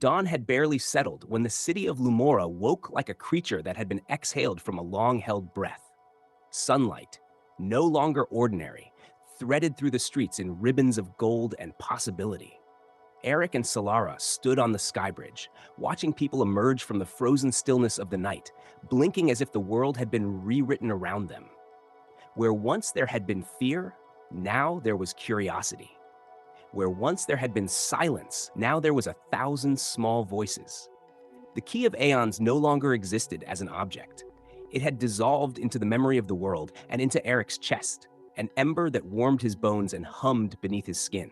Dawn had barely settled when the city of Lumora woke like a creature that had been exhaled from a long-held breath. Sunlight, no longer ordinary, threaded through the streets in ribbons of gold and possibility. Aaric and Selara stood on the skybridge, watching people emerge from the frozen stillness of the night, blinking as if the world had been rewritten around them. Where once there had been fear, now there was curiosity. Where once there had been silence, now there was 1,000 small voices. The Key of Aeons no longer existed as an object. It had dissolved into the memory of the world and into Aaric's chest, an ember that warmed his bones and hummed beneath his skin.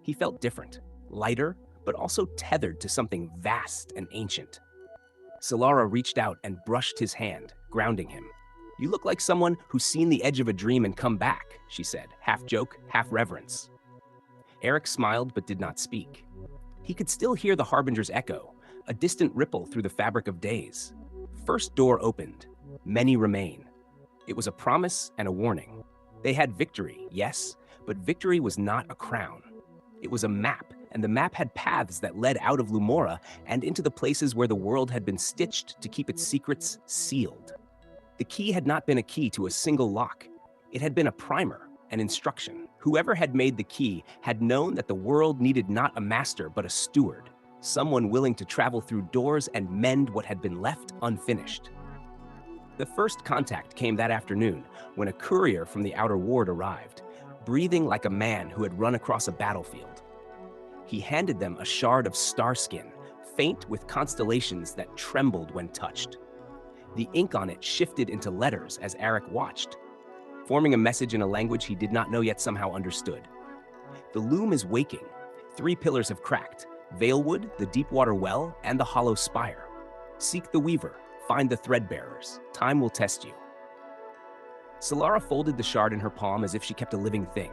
He felt different, lighter, but also tethered to something vast and ancient. Selara reached out and brushed his hand, grounding him. "You look like someone who's seen the edge of a dream and come back," she said, half joke, half reverence. Aaric smiled but did not speak. He could still hear the Harbinger's echo, a distant ripple through the fabric of days. First door opened. Many remain. It was a promise and a warning. They had victory, yes, but victory was not a crown. It was a map, and the map had paths that led out of Lumora and into the places where the world had been stitched to keep its secrets sealed. The key had not been a key to a single lock. It had been a primer, an instruction. Whoever had made the key had known that the world needed not a master but a steward, someone willing to travel through doors and mend what had been left unfinished. The first contact came that afternoon when a courier from the outer ward arrived, breathing like a man who had run across a battlefield. He handed them a shard of starskin, faint with constellations that trembled when touched. The ink on it shifted into letters as Aaric watched, forming a message in a language he did not know yet somehow understood. The loom is waking. 3 pillars have cracked: Veilwood, the Deepwater Well, and the Hollow Spire. Seek the weaver, find the threadbearers. Time will test you. Selara folded the shard in her palm as if she kept a living thing.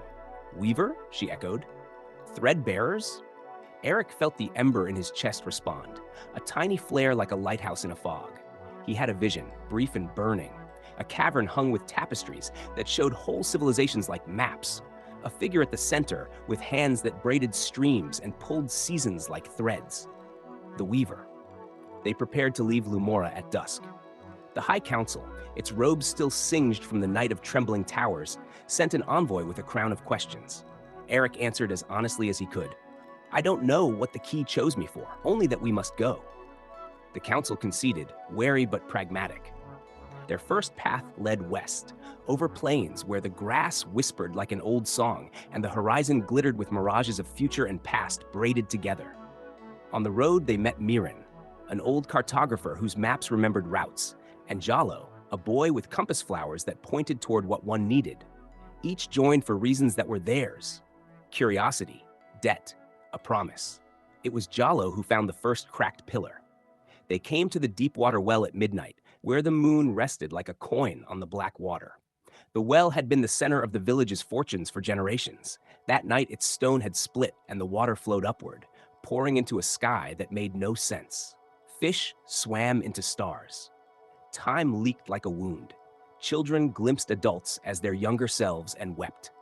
Weaver? She echoed. Threadbearers? Aaric felt the ember in his chest respond, a tiny flare like a lighthouse in a fog. He had a vision, brief and burning, a cavern hung with tapestries that showed whole civilizations like maps, a figure at the center with hands that braided streams and pulled seasons like threads. The Weaver. They prepared to leave Lumora at dusk. The High Council, its robes still singed from the night of trembling towers, sent an envoy with a crown of questions. Aaric answered as honestly as he could. "I don't know what the key chose me for, only that we must go." The council conceded, wary but pragmatic. Their first path led west, over plains where the grass whispered like an old song and the horizon glittered with mirages of future and past braided together. On the road, they met Miran, an old cartographer whose maps remembered routes, and Jalo, a boy with compass flowers that pointed toward what one needed. Each joined for reasons that were theirs: curiosity, debt, a promise. It was Jalo who found the first cracked pillar. They came to the Deepwater Well at midnight, where the moon rested like a coin on the black water. The well had been the center of the village's fortunes for generations. That night, its stone had split and the water flowed upward, pouring into a sky that made no sense. Fish swam into stars. Time leaked like a wound. Children glimpsed adults as their younger selves and wept.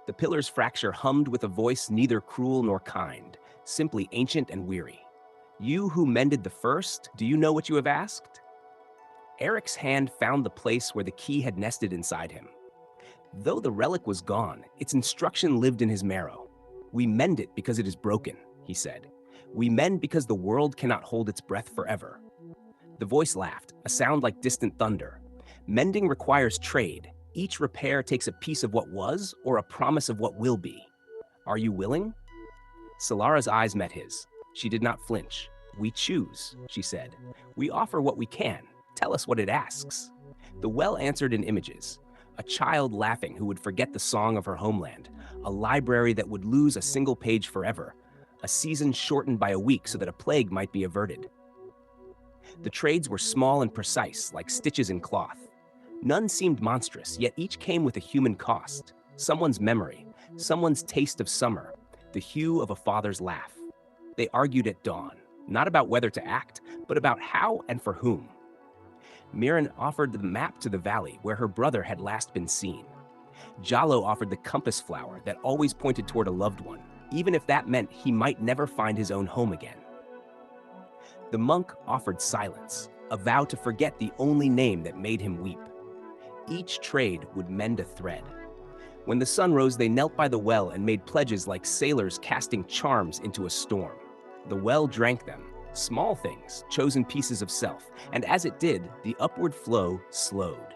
The pillar's fracture hummed with a voice neither cruel nor kind, simply ancient and weary. "You who mended the first, do you know what you have asked?" Aaric's hand found the place where the key had nested inside him. Though the relic was gone, its instruction lived in his marrow. "We mend it because it is broken," he said. "We mend because the world cannot hold its breath forever." The voice laughed, a sound like distant thunder. "Mending requires trade. Each repair takes a piece of what was or a promise of what will be. Are you willing?" Solara's eyes met his. She did not flinch. "We choose," she said. "We offer what we can. Tell us what it asks." The well answered in images. A child laughing who would forget the song of her homeland. A library that would lose a single page forever. A season shortened by a week so that a plague might be averted. The trades were small and precise, like stitches in cloth. None seemed monstrous, yet each came with a human cost. Someone's memory, someone's taste of summer, the hue of a father's laugh. They argued at dawn, not about whether to act, but about how and for whom. Miran offered the map to the valley where her brother had last been seen. Jalo offered the compass flower that always pointed toward a loved one, even if that meant he might never find his own home again. The monk offered silence, a vow to forget the only name that made him weep. Each trade would mend a thread. When the sun rose, they knelt by the well and made pledges like sailors casting charms into a storm. The well drank them, small things, chosen pieces of self, and as it did, the upward flow slowed.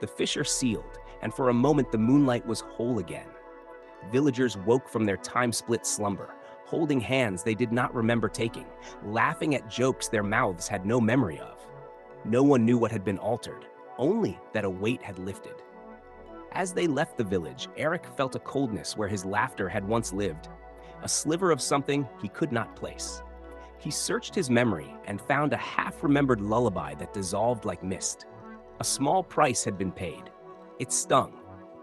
The fissure sealed, and for a moment the moonlight was whole again. Villagers woke from their time-split slumber, holding hands they did not remember taking, laughing at jokes their mouths had no memory of. No one knew what had been altered, only that a weight had lifted. As they left the village, Aaric felt a coldness where his laughter had once lived, a sliver of something he could not place. He searched his memory and found a half-remembered lullaby that dissolved like mist. A small price had been paid. It stung,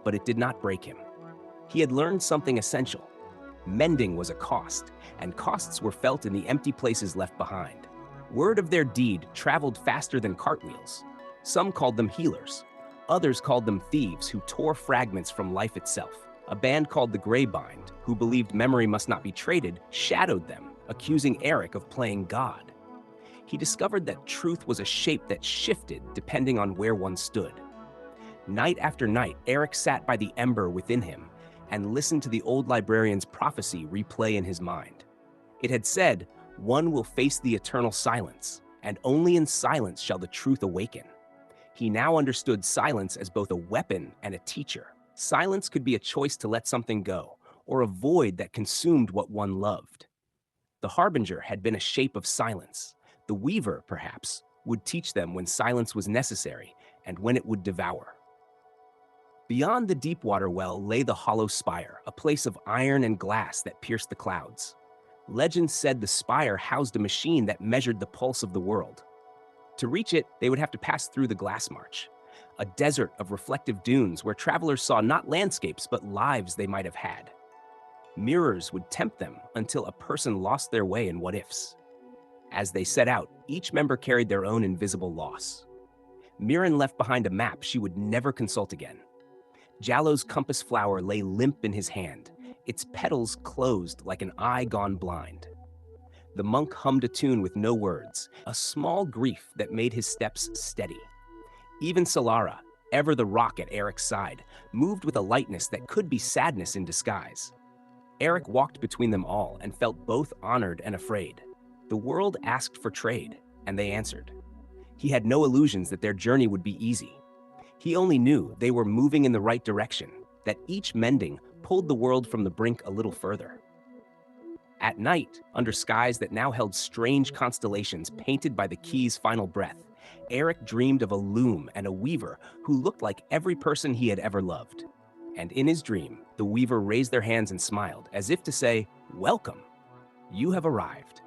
but it did not break him. He had learned something essential. Mending was a cost, and costs were felt in the empty places left behind. Word of their deed traveled faster than cartwheels. Some called them healers. Others called them thieves who tore fragments from life itself. A band called the Greybind, who believed memory must not be traded, shadowed them, accusing Aaric of playing God. He discovered that truth was a shape that shifted depending on where one stood. Night after night, Aaric sat by the ember within him and listened to the old librarian's prophecy replay in his mind. It had said, "One will face the eternal silence, and only in silence shall the truth awaken." He now understood silence as both a weapon and a teacher. Silence could be a choice to let something go, or a void that consumed what one loved. The Harbinger had been a shape of silence. The Weaver, perhaps, would teach them when silence was necessary and when it would devour. Beyond the Deepwater Well lay the Hollow Spire, a place of iron and glass that pierced the clouds. Legend said the spire housed a machine that measured the pulse of the world. To reach it, they would have to pass through the Glass March, a desert of reflective dunes where travelers saw not landscapes but lives they might have had. Mirrors would tempt them until a person lost their way in what-ifs. As they set out, each member carried their own invisible loss. Mirren left behind a map she would never consult again. Jallo's compass flower lay limp in his hand, its petals closed like an eye gone blind. The monk hummed a tune with no words, a small grief that made his steps steady. Even Selara, ever the rock at Aaric's side, moved with a lightness that could be sadness in disguise. Aaric walked between them all and felt both honored and afraid. The world asked for trade, and they answered. He had no illusions that their journey would be easy. He only knew they were moving in the right direction, that each mending pulled the world from the brink a little further. At night, under skies that now held strange constellations painted by the key's final breath, Aaric dreamed of a loom and a weaver who looked like every person he had ever loved. And in his dream, the weaver raised their hands and smiled, as if to say, "Welcome, you have arrived."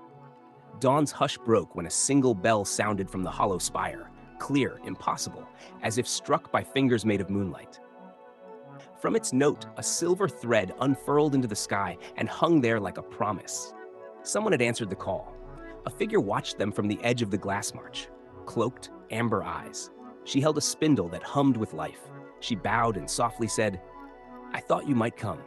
Dawn's hush broke when a single bell sounded from the Hollow Spire, clear, impossible, as if struck by fingers made of moonlight. From its note, a silver thread unfurled into the sky and hung there like a promise. Someone had answered the call. A figure watched them from the edge of the Glass March, cloaked, amber eyes. She held a spindle that hummed with life. She bowed and softly said, "I thought you might come."